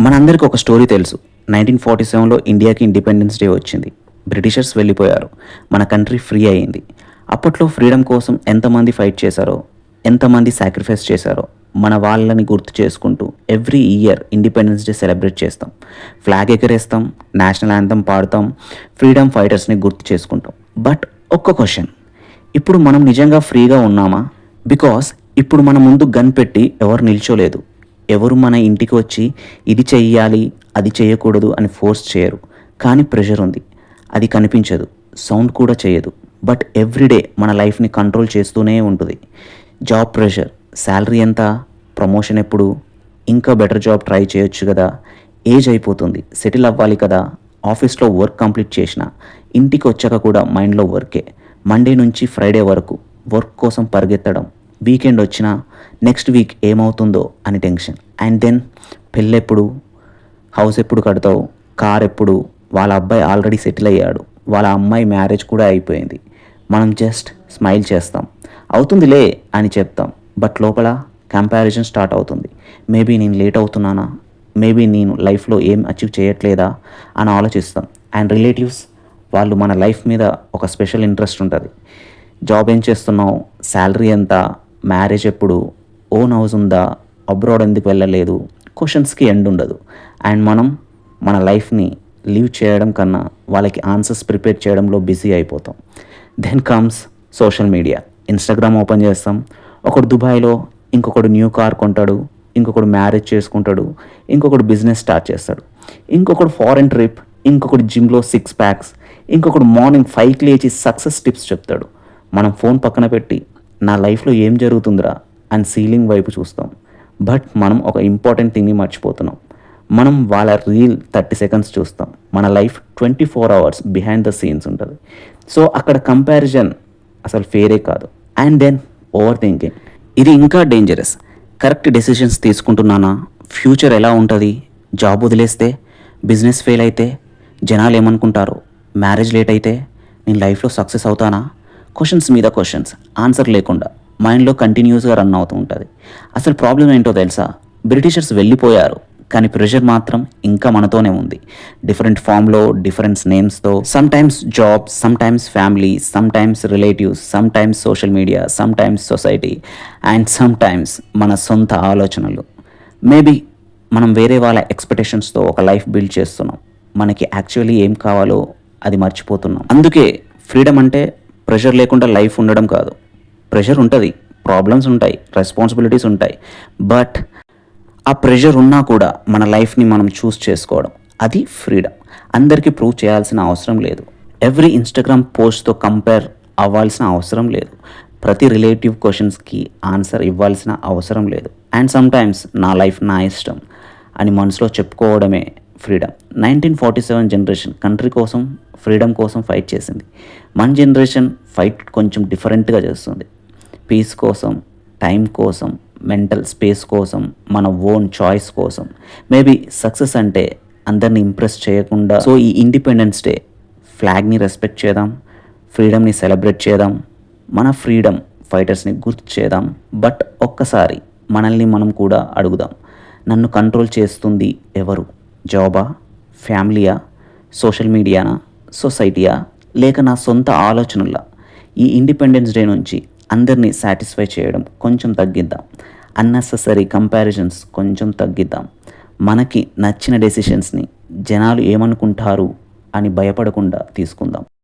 మనందరికీ ఒక స్టోరీ తెలుసు. 1947లో ఇండియాకి ఇండిపెండెన్స్ డే వచ్చింది. బ్రిటిషర్స్ వెళ్ళిపోయారు. మన కంట్రీ ఫ్రీ అయింది. అప్పట్లో ఫ్రీడమ్ కోసం ఎంతమంది ఫైట్ చేశారో, ఎంతమంది సాక్రిఫైస్ చేశారో మన వాళ్ళని గుర్తు చేసుకుంటూ every year independence day celebrate చేస్తాం. ఫ్లాగ్ ఎగరేస్తాం, నేషనల్ యాంథమ్ పాడుతాం, ఫ్రీడమ్ ఫైటర్స్ని గుర్తు చేసుకుంటాం. బట్ ఒక్క క్వశ్చన్, ఇప్పుడు మనం నిజంగా ఫ్రీగా ఉన్నామా? బికాస్ ఇప్పుడు మన ముందు గన్ పెట్టి ఎవరు నిల్చోలేదు. ఎవరు మన ఇంటికి వచ్చి ఇది చెయ్యాలి అది చేయకూడదు అని ఫోర్స్ చేయరు. కానీ ప్రెషర్ ఉంది, అది కనిపించదు, సౌండ్ కూడా చేయదు. బట్ ఎవ్రీడే మన లైఫ్ని కంట్రోల్ చేస్తూనే ఉంటుంది. జాబ్ ప్రెషర్, శాలరీ ఎంత, ప్రమోషన్ ఎప్పుడు, ఇంకా బెటర్ జాబ్ ట్రై చేయొచ్చు కదా, ఏజ్ అయిపోతుంది, సెటిల్ అవ్వాలి కదా, ఆఫీస్లో వర్క్ కంప్లీట్ చేసిన ఇంటికి వచ్చాక కూడా మైండ్లో వర్కే. మండే నుంచి ఫ్రైడే వరకు వర్క్ కోసం పరిగెత్తడం, వీకెండ్ వచ్చినా నెక్స్ట్ వీక్ ఏమవుతుందో అని టెన్షన్. అండ్ దెన్ పెళ్ళెప్పుడు, హౌస్ ఎప్పుడు కడతావు, కార్ ఎప్పుడు, వాళ్ళ అబ్బాయి ఆల్రెడీ సెటిల్ అయ్యాడు, వాళ్ళ అమ్మాయి మ్యారేజ్ కూడా అయిపోయింది. మనం జస్ట్ స్మైల్ చేస్తాం, అవుతుందిలే అని చెప్తాం. బట్ లోపల కంపారిజన్ స్టార్ట్ అవుతుంది. మేబీ నేను లేట్ అవుతున్నానా, మేబీ నేను లైఫ్లో ఏం అచీవ్ చేయట్లేదా అని ఆలోచిస్తాం. అండ్ రిలేటివ్స్, వాళ్ళు మన లైఫ్ మీద ఒక స్పెషల్ ఇంట్రెస్ట్ ఉంటుంది. జాబ్ ఏం చేస్తున్నావు, శాలరీ ఎంత, మ్యారేజ్ ఎప్పుడు, ఓన్ హౌస్ ఉందా, అబ్రాడ్ ఎందుకు వెళ్ళలేదు, క్వశ్చన్స్కి ఎండ్ ఉండదు. అండ్ మనం మన లైఫ్ని లీవ్ చేయడం కన్నా వాళ్ళకి ఆన్సర్స్ ప్రిపేర్ చేయడంలో బిజీ అయిపోతాం. Then comes social media. Instagram open చేస్తాం, ఒకడు దుబాయ్లో, ఇంకొకడు న్యూ కార్ కొంటాడు, ఇంకొకడు మ్యారేజ్ చేసుకుంటాడు, ఇంకొకడు బిజినెస్ స్టార్ట్ చేస్తాడు, ఇంకొకడు ఫారెన్ ట్రిప్, ఇంకొకడు జిమ్లో 6 ప్యాక్స్, ఇంకొకడు మార్నింగ్ 5కి లేచి సక్సెస్ టిప్స్ చెప్తాడు. మనం ఫోన్ పక్కన పెట్టి నా లైఫ్లో ఏం జరుగుతుందిరా అని సీలింగ్ వైపు చూస్తాం. బట్ మనం ఒక ఇంపార్టెంట్ థింగ్ని మర్చిపోతున్నాం. మనం వాళ్ళ రీల్ 30 సెకండ్స్ చూస్తాం, మన life 24 hours behind the scenes ఉంటుంది. సో అక్కడ కంపారిజన్ అసలు ఫేరే కాదు. అండ్ దెన్ ఓవర్ థింకింగ్, ఇది ఇంకా డేంజరస్. కరెక్ట్ డెసిషన్స్ తీసుకుంటున్నానా, ఫ్యూచర్ ఎలా ఉంటుంది, జాబ్ వదిలేస్తే, బిజినెస్ ఫెయిల్ అయితే జనాలు ఏమనుకుంటారో, మ్యారేజ్ లేట్ అయితే నేను లైఫ్లో సక్సెస్ అవుతానా, క్వశ్చన్స్ మీద క్వశ్చన్స్, ఆన్సర్ లేకుండా మైండ్లో కంటిన్యూస్గా రన్ అవుతూ ఉంటుంది. అసలు ప్రాబ్లం ఏంటో తెలుసా? బ్రిటిషర్స్ వెళ్ళిపోయారు, కానీ ప్రెషర్ మాత్రం ఇంకా మనతోనే ఉంది. డిఫరెంట్ ఫామ్లో, డిఫరెంట్ నేమ్స్తో. Sometimes job, sometimes family, sometimes relatives, sometimes social media, sometimes society, and sometimes మన సొంత ఆలోచనలు. మేబీ మనం వేరే వాళ్ళ ఎక్స్పెక్టేషన్స్తో ఒక లైఫ్ బిల్డ్ చేస్తున్నాం. మనకి యాక్చువల్లీ ఏం కావాలో అది మర్చిపోతున్నాం. అందుకే ఫ్రీడమ్ అంటే ప్రెషర్ లేకుండా లైఫ్ ఉండడం కాదు. ప్రెషర్ ఉంటుంది, ప్రాబ్లమ్స్ ఉంటాయి, రెస్పాన్సిబిలిటీస్ ఉంటాయి. బట్ ఆ ప్రెషర్ ఉన్నా కూడా మన లైఫ్ని మనం చూస్ చేసుకోవడం, అది ఫ్రీడమ్. అందరికీ ప్రూవ్ చేయాల్సిన అవసరం లేదు. ఎవ్రీ ఇన్స్టాగ్రామ్ పోస్ట్తో కంపేర్ అవ్వాల్సిన అవసరం లేదు. ప్రతి రిలేటివ్ క్వశ్చన్స్కి ఆన్సర్ ఇవ్వాల్సిన అవసరం లేదు. అండ్ సమ్టైమ్స్ నా లైఫ్ నా ఇష్టం అని మనసులో చెప్పుకోవడమే ఫ్రీడమ్. 1947 జనరేషన్ కంట్రీ కోసం, ఫ్రీడమ్ కోసం ఫైట్ చేసింది. మన జనరేషన్ ఫైట్ కొంచెం డిఫరెంట్గా చేస్తుంది. పీస్ కోసం, టైం కోసం, మెంటల్ స్పేస్ కోసం, మన ఓన్ చాయిస్ కోసం. మేబీ సక్సెస్ అంటే అందరిని ఇంప్రెస్ చేయకుండా. సో ఈ ఇండిపెండెన్స్ డే ఫ్లాగ్ని రెస్పెక్ట్ చేద్దాం, ఫ్రీడమ్ని సెలబ్రేట్ చేద్దాం, మన ఫ్రీడమ్ ఫైటర్స్ని గుర్తు చేద్దాం. బట్ ఒక్కసారి మనల్ని మనం కూడా అడుగుదాం, నన్ను కంట్రోల్ చేస్తుంది ఎవరు? జాబా, ఫ్యామిలీయా, సోషల్ మీడియానా, సొసైటీయా, లేక నా సొంత ఆలోచనలా? ఈ ఇండిపెండెన్స్ డే నుంచి అందరినీ సాటిస్ఫై చేయడం కొంచెం తగ్గిద్దాం. అన్నెసెసరీ కంపారిజన్స్ కొంచెం తగ్గిద్దాం. మనకి నచ్చిన డెసిషన్స్ని జనాలు ఏమనుకుంటారు అని భయపడకుండా తీసుకుందాం.